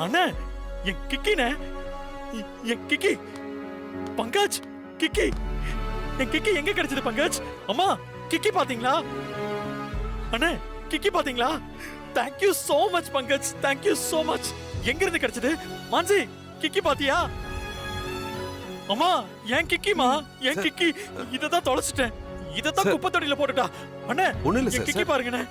அண்ணா என் கிக்கினே, என் கிக்கி பங்கஜ், கிக்கி என் கிக்கி எங்க கிடைச்சது பங்கஜ்? அம்மா கிக்கி பாத்தீங்களா? அண்ணே கிக்கி பாத்தீங்களா? Thank you so much Pankaj, thank you so much. எங்க இருந்து கிடைச்சது? மான்சி கிக்கி பாத்தியா? அம்மா என் கிக்கிமா, என் கிக்கி இததான் தொலைச்சிட்டேன். இததான் குப்பை தொட்டில போட்டுட்டா. அண்ணே ஒண்ணு இல்ல என் சார். கிக்கி பாருங்கண்ணே.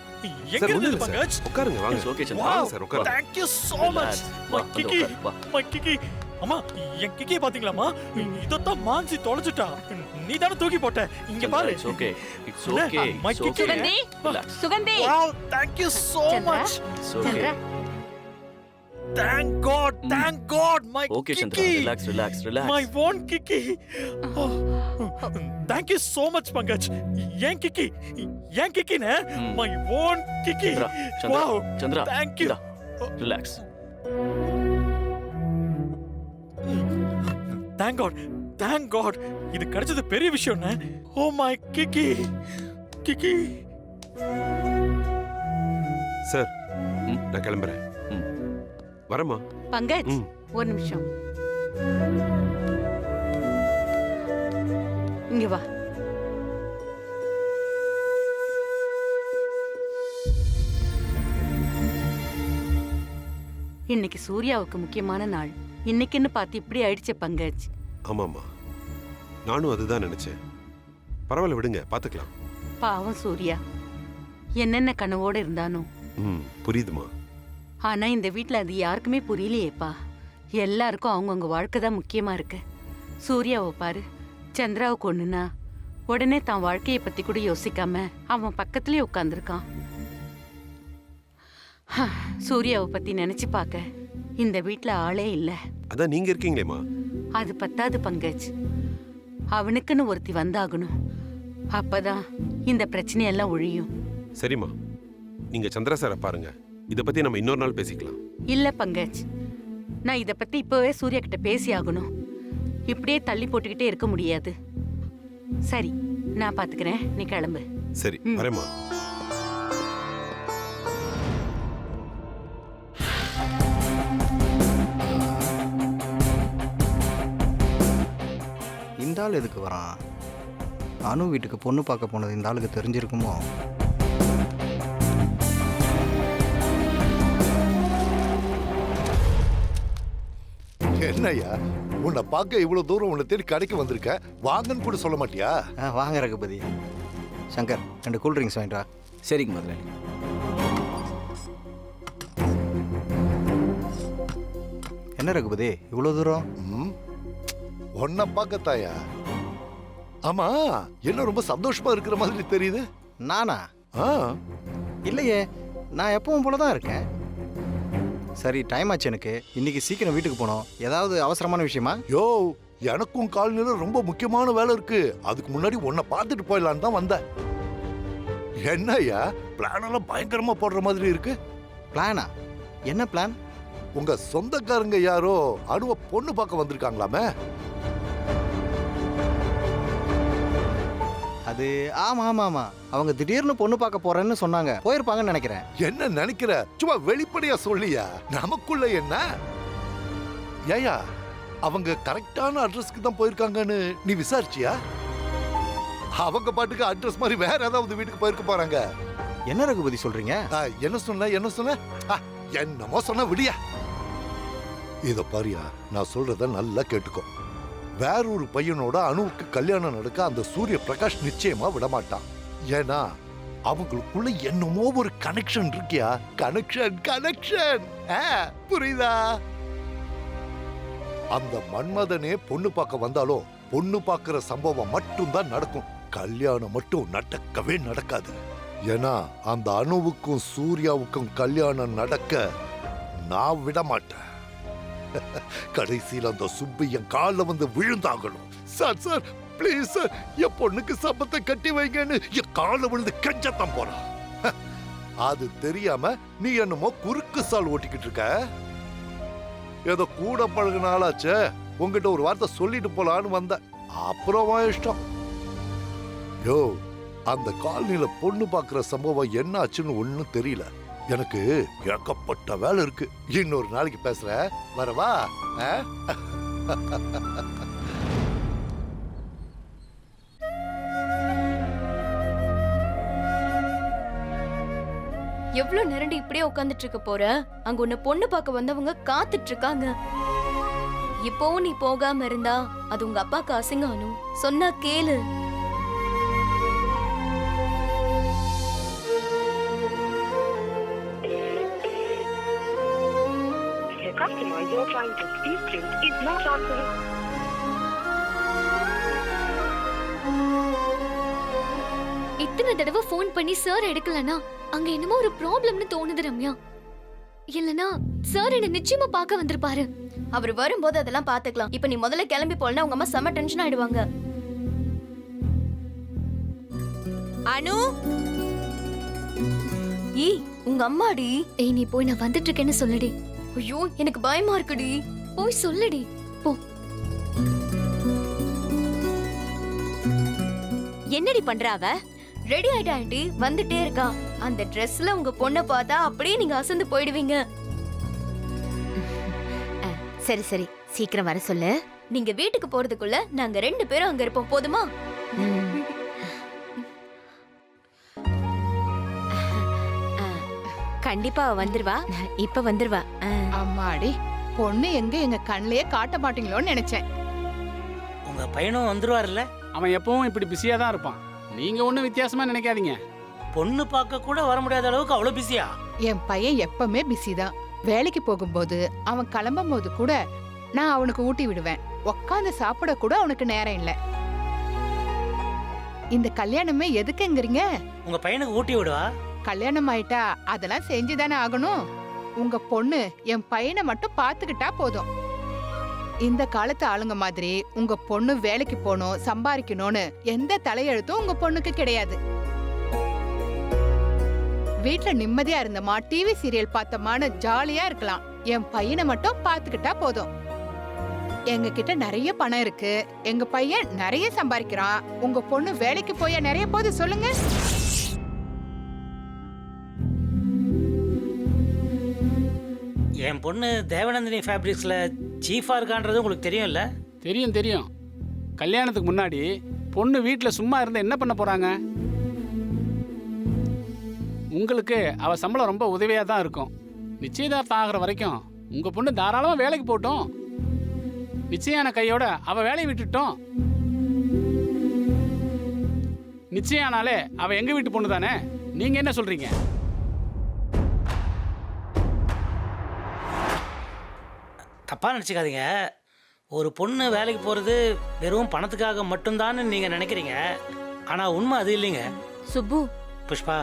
எங்க இருந்து பங்கஜ்? உட்காருங்க வாங்க. ஓகே சந்திரா. Wow, சார் உட்காருங்க. thank you so much. வா, My கிக்கி, வா. my கிக்கி. அம்மா என் கிக்கியை பாத்தீங்களாம்மா? இதத்தான் மான்சி தொலைச்சிட்டா. நீ தானே தூக்கி போட்ட. இங்க பாரு. இட்ஸ் ஓகே, இட்ஸ் அண்ணே, okay. my it's Kiki. Okay. Sugandhi, relax. Sugandhi. Wow, thank you so Chandra. much. It's okay. Chandra, Thank God, my okay Chandra, Kiki. Relax relax My relax. own Kiki. Oh, thank you so much Pankaj. என் கிக்கி, என் கிக்கினே. My own Kiki. Chandra, Chandra, Wow, Chandra. thank you. Relax. Thank God. இது கிடைச்சது பெரிய விஷயம்னே. Oh my Kiki, Kiki. Sir நான் கிளம்புறேன். வரமா? பங்கஜ் ம். ஒரு நிமிஷம் இங்க வா. இன்னைக்கு சூர்யாவுக்கு முக்கியமான நாள். இன்னைக்குன்னு பார்த்து இப்படி ஆயிடுச்சே பங்கஜ். ஆமாம்மா, நானும் அதுதான் நினைச்சேன். பரவாயில்ல விடுங்க, பாத்துக்கலாம். பாவம் சூர்யா என்னென்ன கனவோட இருந்தானோ. புரியுதுமா. ஆனா இந்த வீட்ல அது யாருக்குமே புரியலையேப்பா. எல்லாருக்கும் அவங்கவுங்க வாழ்க்கை தான் முக்கியமா இருக்கு. சூர்யாவை பாரு, சந்திராவுக்கு ஒண்ணுனா உடனே தான் வாழ்க்கையை பத்தி கூட யோசிக்காம அவன் பக்கத்துலயே உட்கார்ந்துருக்கான். சூர்யாவை பத்தி நினைச்சு பார்க்க இந்த வீட்ல ஆளே இல்ல. அதான் நீங்க இருக்கீங்களேம்மா. அது பத்தாது பங்கஜ், அவனுக்குன்னு ஒருத்தி வந்தாகணும். அப்பதான் இந்த பிரச்சனையெல்லாம் ஒழியும். சரிம்மா, நீங்க சந்திரா சாரை பாருங்க. இத பத்தி நம்ம இன்னொரு நாள் பேசிக்கலாம். இல்ல பங்கஜ், நான் இத பத்தி இப்பவே சூர்யா கிட்ட பேசி ஆகணும். இப்படியே தள்ளி போட்டுக்கிட்டே இருக்க முடியாது. சரி, நான் பாத்துக்கிறேன், நீ கிளம்பு. சரி வரேம்மா. இந்த ஆள் எதுக்கு வரான்? அனு வீட்டுக்கு பொண்ணு பார்க்க போனது இந்த ஆளுக்கு தெரிஞ்சிருக்குமோ? என்னய்யா உன்னை பார்க்க இவ்வளவு தூரம் உன்னை தேடி கடைக்கு வந்திருக்க, வாங்கன்னு கூட சொல்ல மாட்டியா? வாங்க ரகுபதி. சங்கர் 2 கூல் ட்ரிங்க்ஸ் வாங்கிட்டு வா. சரிங்க முதலாளி. என்ன ரகுபதி இவ்வளோ தூரம்? உன்னை பார்க்கத்தாயா? ஆமா, என்ன ரொம்ப சந்தோஷமா இருக்கிற மாதிரி தெரியுது. நானா? ஆ, இல்லையே, நான் எப்பவும் போல தான் இருக்கேன். சரி, டைம் ஆச்சு எனக்கு. இன்னைக்கு சீக்கிரம் வீட்டுக்கு போகணும். ஏதாவது அவசரமான விஷயமா? யோ, எனக்கும் காலனில ரொம்ப முக்கியமான வேலை இருக்கு. அதுக்கு முன்னாடி உன்னை பார்த்துட்டு போயிடலான்னு தான் வந்தேன். என்னய்யா பிளான் எல்லாம் பயங்கரமா போடுற மாதிரி இருக்கு. பிளானா? என்ன பிளான்? உங்க சொந்தக்காரங்க யாரோ அனுவ பொண்ணு பார்க்க வந்திருக்காங்களாமே. அது ஆமாம் ஆமாம் ஆமாம், அவங்க திடீர்னு பொண்ணு பார்க்க போறேன்னு சொன்னாங்க. போயிருப்பாங்கன்னு நினைக்கிறேன். என்ன நினைக்கிற? சும்மா வெளிப்படையா சொல்லியா, நமக்குள்ள என்ன? ஏயா அவங்க கரெக்டான அட்ரஸ்க்கு தான் போயிருக்காங்கன்னு நீ விசாரிச்சியா? அவங்க பாட்டுக்கு அட்ரஸ் மாதிரி வேற ஏதாவது வீட்டுக்கு போயிருக்க போறாங்க. என்ன ரகுபதி சொல்றீங்க? என்ன சொன்ன என்ன சொன்ன? என்னமோ சொன்ன விடியா. இத பாரியா, நான் சொல்றத நல்லா கேட்டுக்கோ. வேற ஒரு பையனோட அனுவுக்கு கல்யாணம் நடக்க அந்த சூரிய பிரகாஷ் நிச்சயமா விடமாட்டான். ஏன்னா அவங்களுக்குள்ள என்னமோ ஒரு கனெக்ஷன் இருக்கியா. கனெக்ஷன் கனெக்ஷன் புரியுதா? அந்த மன்மதனே பொண்ணு பார்க்க வந்தாலும் பொண்ணு பார்க்கிற சம்பவம் மட்டும்தான் நடக்கும். கல்யாணம் மட்டும் நடக்கவே நடக்காது. ஏன்னா அந்த அனுவுக்கும் சூர்யாவுக்கும் கல்யாணம் நடக்க நான் விட மாட்டேன். கடைசியில் அந்த சுப்பு என் காலில் வந்து விழுந்தாகணும். சார் சார் ப்ளீஸ் சார், என் பொண்ணுக்கு சம்பத்தை கட்டி வைங்கன்னு என் காலில் விழுந்து கெஞ்சத்தான் போறான். அது தெரியாம நீ என்னமோ குறுக்கு சால் ஓட்டிக்கிட்டு இருக்க. ஏதோ கூட பழகின ஆளாச்சே, உங்ககிட்ட ஒரு வார்த்தை சொல்லிட்டு போலான்னு வந்த. அப்புறம் இஷ்டம். யோ, அந்த காலனில பொண்ணு பார்க்கிற சம்பவம் என்ன ஆச்சுன்னு ஒன்னும் தெரியல. எனக்கு ஏகப்பட்ட வேலை இருக்கு. இன்னொரு நாளைக்கு பேசுறேன். வரவா? ஆ? எவ்வளவு நேரண்டி இப்படியே உட்காந்துட்டு இருக்க போற? அங்க உன்னை பொண்ணு பார்க்க வந்தவங்க காத்துட்டு இருக்காங்க. இப்போவும் நீ போகாம இருந்தா அது உங்க அப்பாக்கு அசிங்கம் அனு. சொன்னா கேளு. The customer you're trying to speak to is not answering. இத்தனை தடவை ஃபோன் பண்ணி சார் எடுக்கலனா அங்க என்னமோ ஒரு ப்ராப்ளம்னு தோணுது ரம்யா. இல்லனா சார் என்ன நிச்சயமா பார்க்க வந்திருப்பாரு. அவர் வரும்போது அதெல்லாம் பாத்துக்கலாம். இப்ப நீ முதல்ல கிளம்பி போலனா உங்க அம்மா செம டென்ஷன் ஆயிடுவாங்க. அனு, ஏய் உங்க அம்மாடி. ஏய் நீ போய் நான் வந்துட்டு இருக்கேன்னு சொல்லுடி. ஐயோ எனக்கு பயமா இருக்குடி. போய் சொல்லுடி. போ. என்னடி பண்ற அவ? ரெடி ஆயிட்டா ஆண்டி, வந்துட்டே இருக்கா. அந்த ட்ரெஸ்ல உங்க பொண்ணை பார்த்தா அப்படியே நீங்க அசந்து போயிடுவீங்க. சரி சரி, சீக்கிரம் வர சொல்லு. நீங்க வீட்டுக்கு போறதுக்குள்ள நாங்க 2 பேரும் அங்க இருப்போம். போதுமா? கண்டிப்பா அவ வந்துருவா. இப்ப வந்துருவா. அம்மாடி, பொண்ணு எங்க எங்க கண்ணிலேயே காட்ட மாட்டீங்களோன்னு நினைச்சேன். உங்க பையனும் வந்துருவாருல்ல? அவன் எப்பவும் இப்படி பிஸியா தான் இருப்பான். நீங்க ஒன்றும் வித்தியாசமா நினைக்காதீங்க. பொண்ணு பார்க்க கூட வர முடியாத அளவுக்கு அவ்வளவு பிஸியா? என் பையன் எப்பவுமே பிஸி தான். வேலைக்கு போகும்போது அவன் கிளம்பும் போது கூட நான் அவனுக்கு ஊட்டி விடுவேன். உட்காந்து சாப்பிட கூட அவனுக்கு நேரம் இல்ல. இந்த கல்யாணமே எதுக்குங்கிறீங்க? உங்க பையனுக்கு ஊட்டி விடுவா? கல்யாணம் ஆயிட்டா அதெல்லாம் செஞ்சுதானே ஆகணும். உங்க பொண்ணு என் பையனை மட்டும் பாத்துக்கிட்டா போதும். இந்த காலத்து ஆளுங்க மாதிரி உங்க பொண்ணு வேலைக்கு போகணும், சம்பாதிக்கணும்னு எந்த தலையெழுத்தும் உங்க பொண்ணுக்கு கிடையாது. வீட்ல நிம்மதியா இருந்தமா, டிவி சீரியல் பார்த்தமான்னு ஜாலியா இருக்கலாம். என் பையனை மட்டும் பாத்துக்கிட்டா போதும். எங்க கிட்ட நிறைய பணம் இருக்கு, எங்க பையன் நிறைய சம்பாதிக்கிறான். உங்க பொண்ணு வேலைக்கு போய் நிறைய போது சொல்லுங்க. என் பொண்ணு தேவநந்தினி ஃபேப்ரிக்ஸ்ல சீஃபா இருக்கான்றது உங்களுக்கு தெரியும்ல? தெரியும் தெரியும். கல்யாணத்துக்கு முன்னாடி பொண்ணு வீட்டில் சும்மா இருந்து என்ன பண்ண போறாங்க? உங்களுக்கு அவ சம்பளம் ரொம்ப உதவியாக தான் இருக்கும். நிச்சயதார்த்தம் ஆகிற வரைக்கும் உங்க பொண்ணு தாராளமாக வேலைக்கு போட்டோம். நிச்சயான கையோட அவ வேலையை விட்டுட்டோம். நிச்சயானாலே அவ எங்க வீட்டு பொண்ணு தானே. நீங்க என்ன சொல்றீங்க? தப்பா நினச்சிக்காதீங்க. ஒரு பொண்ணு வேலைக்கு போகிறது வெறும் பணத்துக்காக மட்டும்தான்னு நீங்கள் நினைக்கிறீங்க. ஆனால் உண்மை அது இல்லைங்க. சுப்பு, புஷ்பா,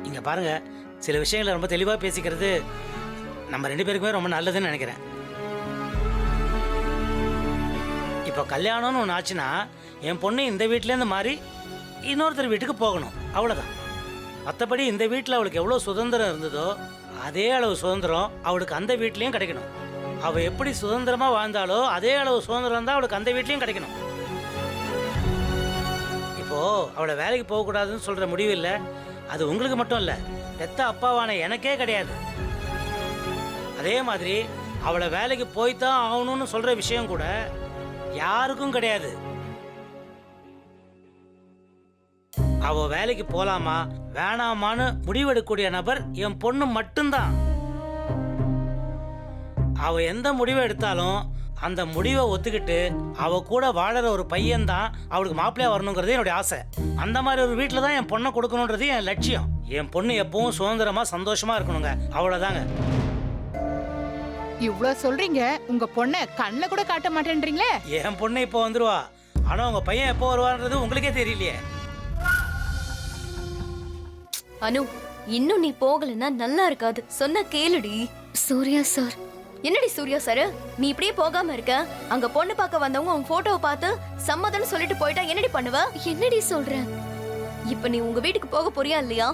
இங்கே பாருங்க, சில விஷயங்களை ரொம்ப தெளிவாக பேசிக்கிறது நம்ம 2 பேருக்குமே ரொம்ப நல்லதுன்னு நினைக்கிறேன். இப்போ கல்யாணம்னு ஒன்று ஆச்சுன்னா என் பொண்ணு இந்த வீட்டிலேருந்து மாறி இன்னொருத்தர் வீட்டுக்கு போகணும், அவ்வளோதான். மற்றபடி இந்த வீட்டில் அவளுக்கு எவ்வளோ சுதந்திரம் இருந்ததோ அதே அளவு சுதந்திரம் அவளுக்கு அந்த வீட்லேயும் கிடைக்கணும். அவள் எப்படி சுதந்திரமாக வாழ்ந்தாலோ அதே அளவு சுதந்திரம் தான் அவளுக்கு அந்த வீட்லேயும் கிடைக்கணும். இப்போது அவளை வேலைக்கு போகக்கூடாதுன்னு சொல்கிற முடிவு இல்லை, அது உங்களுக்கு மட்டும் இல்லை, பெத்த அப்பாவான எனக்கே கிடையாது. அதே மாதிரி அவளை வேலைக்கு போய்தான் ஆகணும்னு சொல்கிற விஷயம் கூட யாருக்கும் கிடையாது. அவ வேலைக்கு போலாமா வேணாமான்னு முடிவெடுக்கக்கூடிய நபர் என் பொண்ணு மட்டும்தான். அவ எந்த முடிவை எடுத்தாலும் அந்த முடிவை ஒத்துக்கிட்டு அவ கூட வாழற ஒரு பையன்தான் அவளுக்கு மாப்பிள்ளையா வரணுங்கிறது என்னுடைய ஆசை. அந்த மாதிரி ஒரு வீட்டில் தான் என் பொண்ணை கொடுக்கணுன்றது என் லட்சியம். என் பொண்ணு எப்பவும் சுதந்திரமா சந்தோஷமா இருக்கணுங்க, அவ்வளவுதாங்க. இவ்ளோ சொல்றீங்க, உங்க பொண்ணை கண்ணில் கூட காட்ட மாட்டேன்றீங்களே. என் பொண்ணு இப்போ வந்துருவா, ஆனா உங்க பையன் எப்போ வருவான்றது உங்களுக்கே தெரியலையே. அனு, இன்னும் நீ போகலன்னா நல்லா இருக்காது. சொன்ன கேளுடி. சூர்யா சார். என்னடி சூர்யா சார், நீ இப்படியே போகாம இருக்க? அங்க பொண்ணு பார்க்க வந்தவங்க உன் போட்டோவை பார்த்து சம்மதம்னு சொல்லிட்டு போயிட்டா என்னடி பண்ணுவ? என்னடி சொல்ற? இப்ப நீ உங்க வீட்டுக்கு போக போறியா இல்லையா?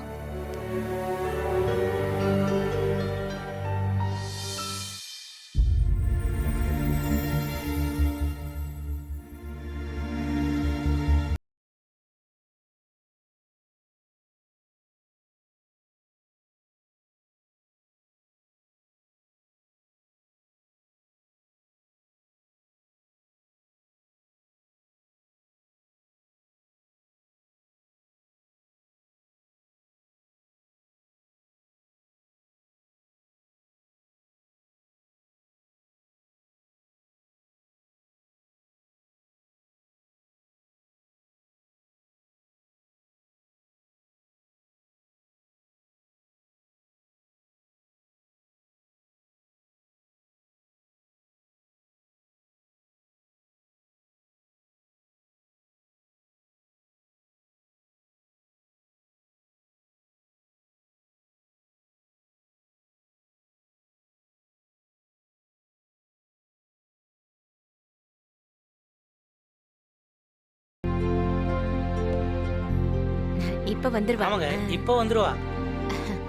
இப்ப வந்துருவா. ஆமாங்க இப்போ வந்துருவா.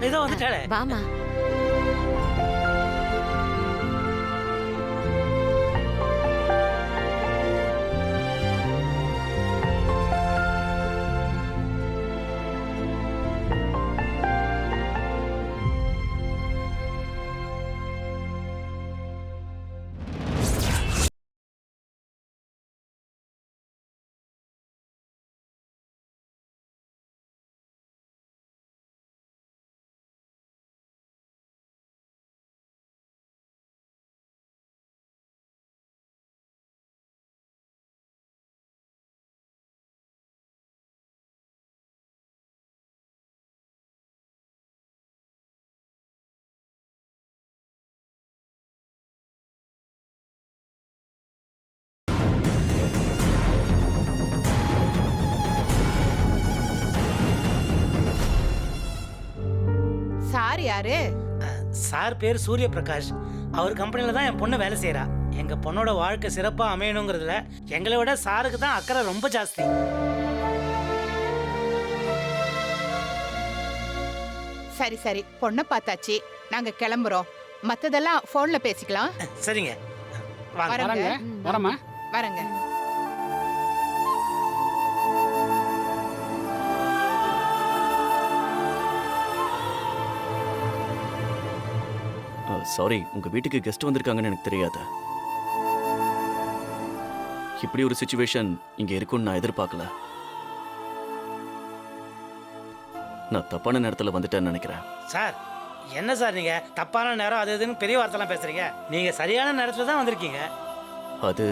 ஏதோ வந்துட்டாளே. வாமா. சார் யாரு? சார் பேர் சூரிய பிரகாஷ். அவர் கம்பெனில தான் என் பொண்ணு வேலை செய்யறா. எங்க பொண்ணோட வாழ்க்கை சிறப்பா அமையணுங்கிறதுல எங்களை விட சாருக்கு தான் அக்கறை ரொம்ப ஜாஸ்தி. சரி சரி, பொண்ணை பார்த்தாச்சு, நாங்க கிளம்புறோம். மத்ததெல்லாம் போன்ல பேசிக்கலாம். சரிங்க வாங்க. வரங்க. வரமா. வரங்க. சாரி, உங்க வீட்டுக்கு கெஸ்ட் வந்திருக்காங்கன்னு எனக்கு தெரியாது. இப்படி ஒரு சிச்சுவேஷன் இங்க இருக்கும்னு நான் எதிர்பார்க்கல. நான் தப்பான நேரத்துல வந்துட்டேன்னு நினைக்கிறேன். சார் என்ன சார் நீங்க தப்பான நேரம் அது இதுன்னு பெரிய வார்த்தைலாம் பேசுறீங்க. நீங்க சரியான நேரத்துல தான் வந்திருக்கீங்க. அது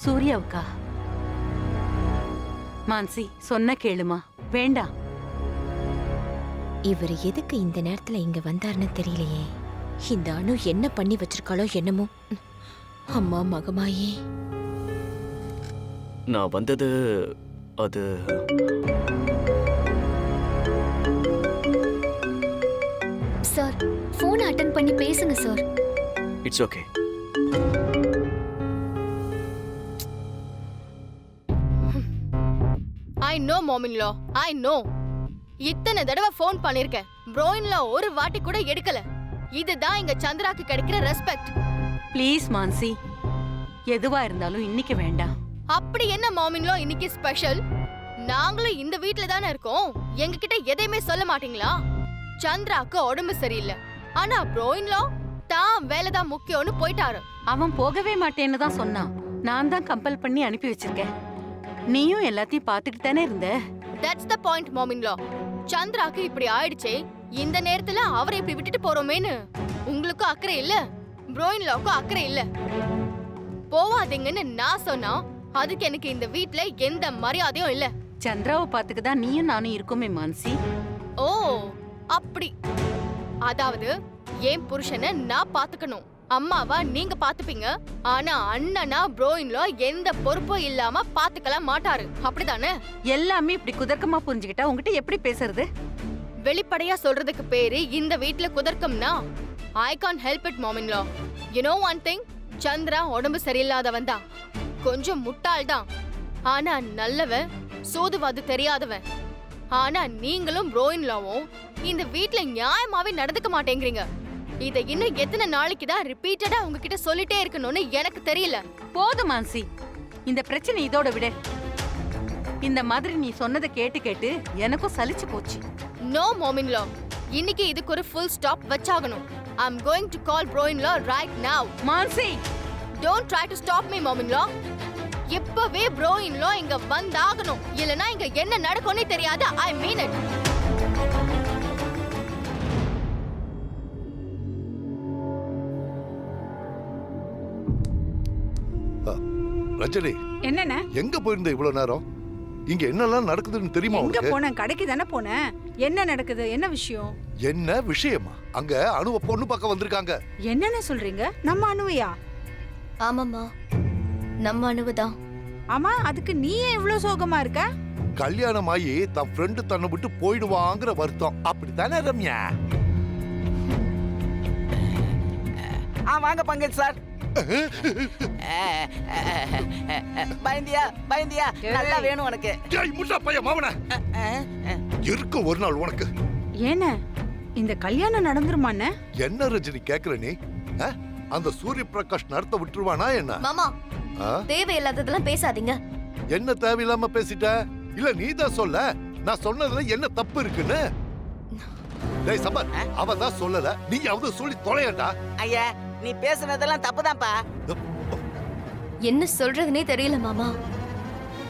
சூர்யாவுக்கா? மான்சி சொன்ன கேளுமா. வேண்டாம். இவர் எதுக்கு இந்த நேரத்துல இங்க வந்தாருன்னு தெரியலையே. இந்த அணு என்ன பண்ணி வச்சிருக்காளோ என்னமோ. அம்மா மகமாயே. நான் வந்தது அது சார் ஃபோன் அட்டெண்ட் பண்ணி பேசுங்க sir. It's okay. I know mom in law, I know. இத்தனை தடவை ஃபோன் பண்ணிருக்கேன். ப்ரோயின்ல ஒரு வாட்டி கூட எடுக்கல. இதுதான் எங்க சந்திராக்கு கிடைக்கிற ரெஸ்பெக்ட். ப்ளீஸ் மான்சி, எதுவா இருந்தாலும் இன்னைக்கு வேண்டாம். அப்படி என்ன மாமின்லோ இன்னைக்கு ஸ்பெஷல்? நாங்களும் இந்த வீட்ல தானே இருக்கோம். எங்க கிட்ட எதையுமே சொல்ல மாட்டீங்களா? சந்திராக்கு உடம்பு சரியில்லை, ஆனா ப்ரோயின்லோ தான் வேலைதான் முக்கியம்னு போயிட்டாரு. அவன் போகவே மாட்டேன்னு தான் சொன்னான். நான் தான் கம்பல் பண்ணி அனுப்பி வச்சிருக்கேன். நீயும் எல்லாத்தையும் பார்த்துக்கிட்டு தானே இருந்த. That's the point, மாமின்லோ. சந்திராக்கு இப்படி ஆயிடுச்சே, இந்த நேரத்துல அவரை இப்படி விட்டுட்டு போறோமேன்னு உங்களுக்கும் அக்கறை இல்ல, ப்ரோயின்லோக்கும் அக்கறை இல்ல. போவாதீங்கன்னு நான் சொன்னா அதுக்கு எனக்கு இந்த வீட்ல எந்த மரியாதையும் இல்ல. சந்திராவை பார்த்துக்க தான் நீயும் நானும் இருக்கோமே மான்சி. ஓ அப்படி. அதாவது என் புருஷனை நான் பாத்துக்கணும், அம்மாவா நீங்க பாத்துப்பீங்க. ஆனா அண்ணனா ப்ரோயின்லோ எந்த பொறுப்பும் இல்லாம பாத்துக்கலாம் மாட்டாரு, அப்படிதானே? எல்லாமே இப்படி குதர்க்கமா புரிஞ்சுக்கிட்டா உங்ககிட்ட எப்படி பேசுறது? வெளிப்படையா சொல்றதுக்கு பேரு இந்த வீட்ல குதர்க்கம்னா I can't help it, மாமின்லோ. You know one thing, Chandra உடம்பு சரியில்லாதவன் தான், கொஞ்சம் முட்டாள் தான், ஆனா நல்லவன், சோதுவாது தெரியாதவன். ஆனா நீங்களும் ப்ரோயின்லாவும் இந்த வீட்ல நியாயமாவே நடந்துக்க மாட்டேங்கிறீங்க. இதை இன்னும் எத்தனை நாளைக்கு தான் ரிப்பீட்டடா உங்ககிட்ட சொல்லிட்டே இருக்கணும்னு எனக்கு தெரியல. போதும் மான்சி, இந்த பிரச்சனை இதோட விட. இந்த மாதிரி நீ சொன்னதை கேட்டு கேட்டு எனக்கும் சலிச்சு போச்சு. நோ மாமின்லோ, இன்னைக்கு இதுக்கு ஒரு ஃபுல் ஸ்டாப் வச்சாகணும். I'm going to call Bro-in-law right now. மான்சி, don't try to stop me, mom-in-law. இப்பவே Bro-in-law இங்க வந்தாகணும், இல்லனா இங்க என்ன நடக்கும்னே தெரியாது. I mean it. ரஜினி என்னண்ணே? எங்க போயிருந்த இவ்வளவு நேரம்? இங்க என்னெல்லாம் நடக்குதுன்னு தெரியுமா எங்க உனக்கு? போனேன்? கடைக்கு தானே போனேன். என்ன நடக்குது? என்ன விஷயம்? என்ன விஷயமா? அங்க அனுவ பொண்ணு பார்க்க வந்திருக்காங்க. என்னன்னு சொல்றீங்க? நம்ம அனுவையா? ஆமாம்மா, நம்ம அனுவுதான். ஆமா, அதுக்கு நீ ஏன் இவ்ளோ சோகமா இருக்க? கல்யாணம் ஆகி தன் ஃப்ரெண்டு தன்னை விட்டு போயிடுவாங்கிற வருத்தம். அப்படித்தானே ரம்யா? வாங்க பங்கஜ் சார். பயந்தியா நல்லா வேணும் உனக்கு. ஏய் முட்டா பையன் மாவன. இருக்கு ஒரு நாள் உனக்கு. ஏன இந்த கல்யாணம் நடந்துருமானே? என்ன ரஜினி கேக்குற நீ? அந்த சூரிய பிரகாஷ் நடத்த விட்டுருவானா என்ன? மாமா, தேவையில்லாததெல்லாம் பேசாதீங்க. என்ன தேவையில்லாம பேசிட்ட? இல்ல நீ தான் சொல்ல. நான் சொன்னதுல என்ன தப்பு இருக்குன்னு? டேய் சம்பத், அவ தான் சொல்லல. நீயாவது சொல்லி தொலையடா. ஐயா, நீ பேசுனதெல்லாம் தப்புதான்ப்பா. என்ன சொல்றதுனே தெரியல மாமா.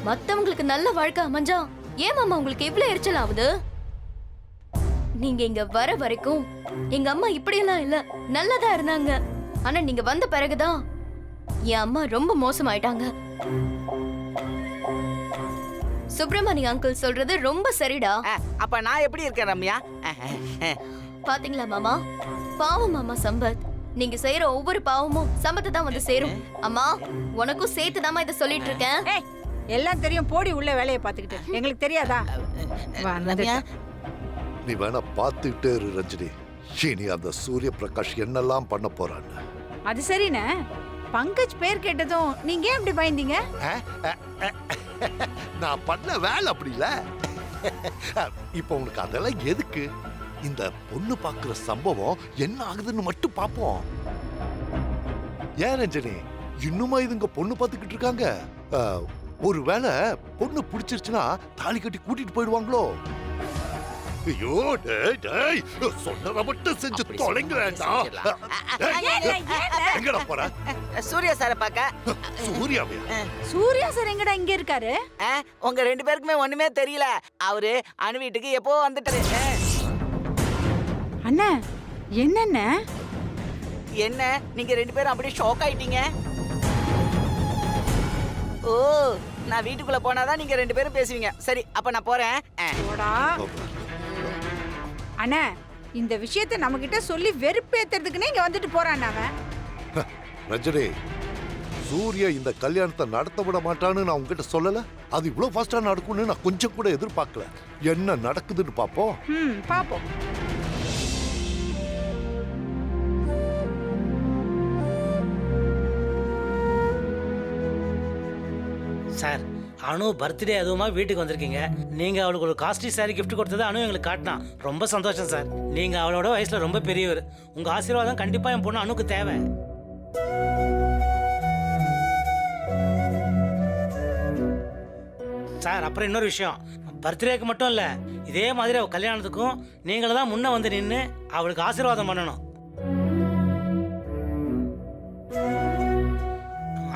மத்தவங்களுக்கு நல்ல வாழ்க்கை அமைஞ்சா ஏன் மாமா உங்களுக்கு இவ்ளோ எரிச்சல் ஆகுது? நீங்க இங்க வர வரைக்கும் எங்க அம்மா இப்படியெல்லாம் இல்ல, நல்லதா இருந்தாங்க. ஆனா நீங்க வந்த பிறகுதான் என் அம்மா ரொம்ப மோசமாயிட்டாங்க. சுப்பிரமணிய அங்கிள் சொல்றது ரொம்ப சரிடா. அப்ப நான் எப்படி இருக்கேன் ரம்யா? பாத்தீங்களா மாமா? பாவம் மாமா சம்பத், நீங்க செய்யற ஒவ்வொரு பாவமும் சம்பத்தை தான் வந்து சேரும். அம்மா, உனக்கும் சேர்த்து தாமா இதை சொல்லிட்டு இருக்கேன். எல்லாம் தெரியும், போடி உள்ள வேலையை பார்த்துக்கிட்டு. எங்களுக்கு தெரியாதா? நீ வேணா பார்த்துக்கிட்டே இரு ரஜினி. இனி அந்த சூரிய பிரகாஷ் என்னெல்லாம் பண்ண போறான்னு. அது சரிண்ணே. பங்கஜ் பேர் கேட்டதும் நீங்க ஏன் இப்படி பயந்தீங்க? நான் பண்ண வேலை அப்படி இல்ல. இப்ப உனக்கு அதெல்லாம் எதுக்கு? இந்த பொண்ணு பாக்குற சம்பவம் என்ன ஆகுதுன்னு மட்டும் பாப்போம். ஏன் ரஞ்சனி, இன்னுமா இதுங்க பொண்ணு பாத்துக்கிட்டு இருக்காங்க? ஒருவேளை பொண்ணு பிடிச்சிருச்சுன்னா தாலி கட்டி கூட்டிட்டு போயிடுவாங்களோ? ஐயோ டேய் டேய், சொன்னதை மட்டும் செஞ்சு தொலைங்கடா. எங்கடா போற? சூர்யா சார பாக்க. சூர்யாவையா? சூர்யா சார் எங்கடா இங்க இருக்காரு? உங்க ரெண்டு பேருக்குமே ஒண்ணுமே தெரியல. அவரு அனு வீட்டுக்கு எப்போ வந்துட்டாரு. அண்ணா, என்னண்ணே? என்ன நீங்க ரெண்டு பேரும் அப்படியே ஷாக் ஆயிட்டீங்க? ஓ, நான் வீட்டுக்குள்ள போனாதான் நீங்க ரெண்டு பேரும் பேசுவீங்க. சரி, அப்ப நான் போறேன். அண்ணா, இந்த விஷயத்தை நம்ம கிட்ட சொல்லி வெறுப்பேத்துறதுக்குன்னே இங்க வந்துட்டு போறான் அவன். ரஜினி, சூர்யா இந்த கல்யாணத்தை நடத்த விட மாட்டான்னு நான் உங்ககிட்ட சொல்லல. அது இவ்வளவு ஃபாஸ்டா நடக்கும்னு நான் கொஞ்சம் கூட எதிர்பார்க்கல. என்ன நடக்குதுன்னு பாப்போம். பாப்போம். சார், அனு பர்த்டே அதுவுமா வீட்டுக்கு வந்திருக்கீங்க. நீங்க அவளுக்கு ஒரு காஸ்ட்லி சாரி கிஃப்ட் கொடுத்தது அனு எங்களுக்கு காட்டினா. ரொம்ப சந்தோஷம் சார். நீங்க அவளோட வயசுல ரொம்ப பெரியவர். உங்க ஆசீர்வாதம் கண்டிப்பா என் பொண்ணு அனுக்கு தேவை. சார், அப்புறம் இன்னொரு விஷயம், பர்த்டேக்கு மட்டும் இல்ல, இதே மாதிரி அவ கல்யாணத்துக்கும் நீங்கள தான் முன்ன வந்து நின்று அவளுக்கு ஆசீர்வாதம் பண்ணணும்.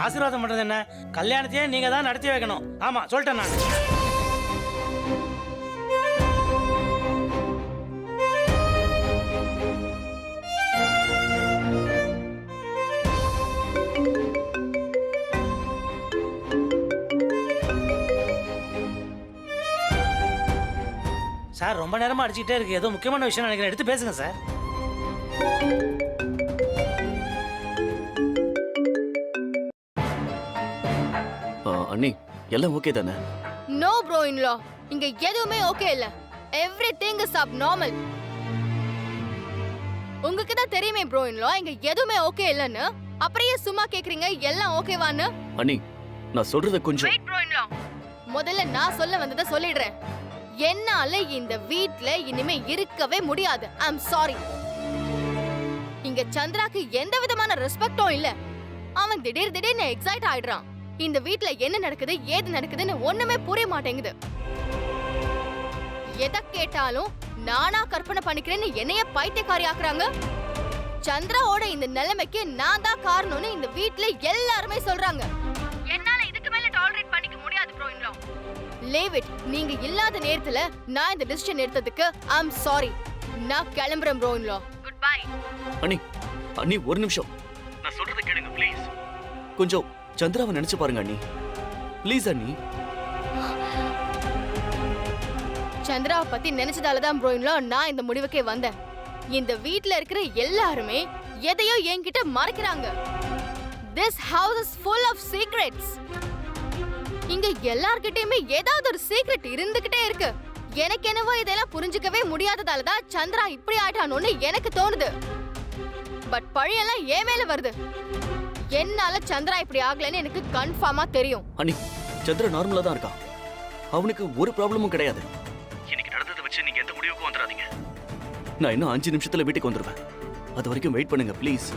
ஆசீர்வாதம் பண்றது என்ன? கல்யாணத்தையே நீங்க தான் நடத்தி வைக்கணும். ஆமா, சொல்லிட்டேன் நான். சார், ரொம்ப நேரமா அடிச்சுக்கிட்டே இருக்கு. ஏதோ முக்கியமான விஷயம் நினைக்கிறேன், எடுத்து பேசுங்க சார். அண்ணி, எல்லாம் ஓகே தானே? நோ ப்ரோ இன்லா, இங்க எதுவுமே ஓகே இல்ல. Everything is abnormal. உங்களுக்கு தான் தெரியுமே ப்ரோ இன்லா, இங்க எதுவுமே ஓகே இல்லன்னு. அப்புறம் ஏன் சும்மா கேக்குறீங்க எல்லாம் ஓகேவான்னு? அண்ணி, நான் சொல்றத கொஞ்சம் வெயிட் ப்ரோ இன்லா. முதல்ல நான் சொல்ல வந்ததை சொல்லிடுறேன். என்னால இந்த வீட்ல இனிமே இருக்கவே முடியாது. ஐ அம் சாரி. இங்க சந்திராக்கு எந்த விதமான ரெஸ்பெக்டும் இல்ல. அவன் திடீர்னு எக்ஸைட் ஆயிடுறான். இந்த வீட்ல என்ன நடக்குது, ஏது நடக்குதுன்னு ஒண்ணுமே புரிய மாட்டேங்குது. எதை கேட்டாலும் நானா கற்பனை பண்ணிக்கிறேன்னு என்னைய பைத்தியக்காரி ஆக்குறாங்க. சந்திராவோட இந்த நிலைமைக்கு நான் தான் காரணம்னு இந்த வீட்ல எல்லாருமே சொல்றாங்க. என்னால இதுக்கு மேல டாலரேட் பண்ணிக்க முடியாது ப்ரோ இன்லா. Leave it. நீங்க இல்லாத நேரத்துல நான் இந்த டிசிஷன் எடுத்ததுக்கு ஐ அம் சாரி. நான் கிளம்புறேன் ப்ரோ இன்லா. Good bye. அண்ணி, அண்ணி ஒரு நிமிஷம். நான் சொல்றத கேளுங்க ப்ளீஸ். கொஞ்சம் சந்திராவை நினைச்சு பாருங்க அண்ணி. ப்ளீஸ் அண்ணி. சந்திராவை பத்தி நினைச்சதாலதான் ப்ரோயின்லோ நான் இந்த முடிவுக்கே வந்தேன். இந்த வீட்ல இருக்கிற எல்லாருமே எதையோ என்கிட்ட மறைக்கிறாங்க. This house is full of secrets. இங்க எல்லார்கிட்டயுமே ஏதாவது ஒரு சீக்ரெட் இருந்துகிட்டே இருக்கு. எனக்கு என்னவோ இதெல்லாம் புரிஞ்சுக்கவே முடியாததால தான் சந்திரா இப்படி ஆயிட்டானோன்னு எனக்கு தோணுது. பட் பழியெல்லாம் ஏன் மேல வருது. என்னால சந்திரா இப்படி ஆகலன்னு எனக்கு கன்ஃபார்மா தெரியும். அண்ணி, சந்திரா நார்மலா தான் இருக்கான். அவனுக்கு ஒரு ப்ராப்ளமும் கிடையாது. இன்னைக்கு நடந்ததை வச்சு நீங்க எந்த முடிவுக்கும் வந்துடாதீங்க. நான் இன்னும் 5 நிமிஷத்துல வீட்டுக்கு வந்துருவேன். அது வரைக்கும் வெயிட் பண்ணுங்க ப்ளீஸ்.